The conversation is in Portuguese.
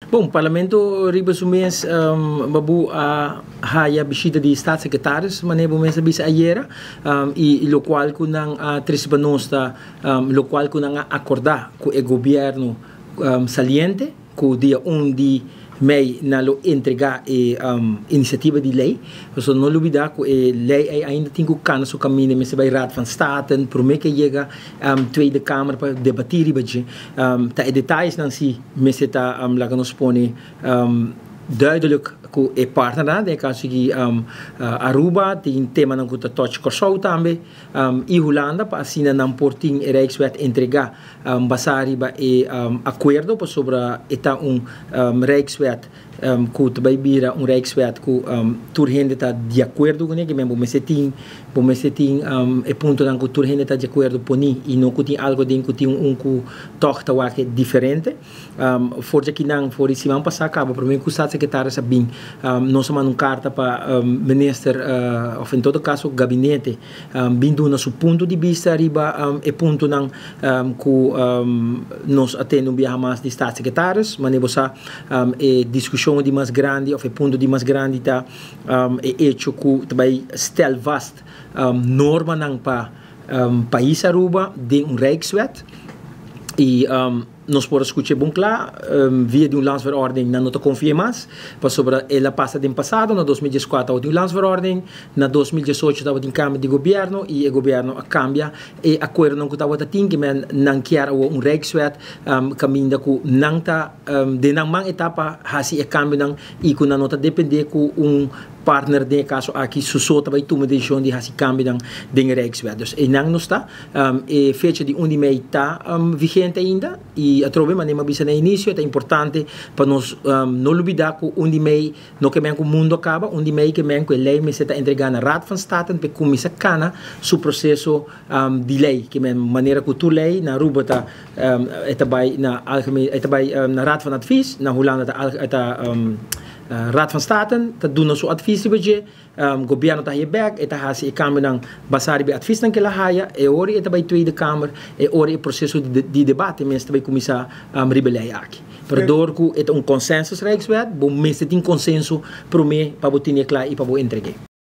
Bom, o Parlamento ribas o mês babu a haya visita de staatssecretaris, mané o mês bisa ayera e lo qual que não a trisibanosτα lo qual que não acordar com o governo saliente que o dia 1 de mei na lo entregar iniciativa de lei, dus não olvidar que a lei ainda tem que caminhar seu caminho, mas vai Raad van State, por me que chega Tweede Kamer para debater e tá detalhes não se mas tá lá que nos põe duidelijk que é partner de caso que Aruba tem tema não que touch Kosovo também e Holanda para assinar não porting e Rijkswet entregar basari ba e acordo para sobre eta Rijkswet que também vira Rijkswet que turhende está de acordo com ele que mesmo mas tem é ponto não que turhende está de acordo poni e não que tem algo dentro que tem que tochta que é diferente forja que não for esse ano passar acaba para mim que o staatssecretário sabem nós mandamos carta para minister ou em todo caso gabinete vindo no seu ponto de vista arriba é ponto não que nós atendemos via mais de staatssecretários mas nebosa é discussão de mais grande ou é ponto de mais grande tá é hecho que também stel vast norma não para país Aruba de Rijkswet e nós podemos escutar bem claro via de landsverordening não nos confirmamos para sobre ela passa do passado na 2014 houve landsverordening na 2018 estava em Câmara de Governo e o governo cambia e acordo não que estava tem que não quer Rijkswet caminho que não está de não etapa hasi e cambio não e que não está depender com partner de caso aqui susota vai tomar decisão de hasi cambio de Rijkswet dus e não está e fecha de onde mei está vigente ainda e a trove mas bisa no início é importante para nós não olvidar que onde mei no que o mundo acaba onde mei que a lei me está entregando na Raad van State para começar cana o processo de lei que maneira que tu lei na Aruba está na algemeen na Raad van Advies na Holanda está Raad van State dat doen ons advies bij governo tá back eta hasi e câmara não basar be advies não que lá haja e ori eta by Tweede Kamer e ori o processo de debate mas também começar rebeliar aqui para dor que é consensus Rijkswet bom mas tem consenso para mim para botar claro e para entregar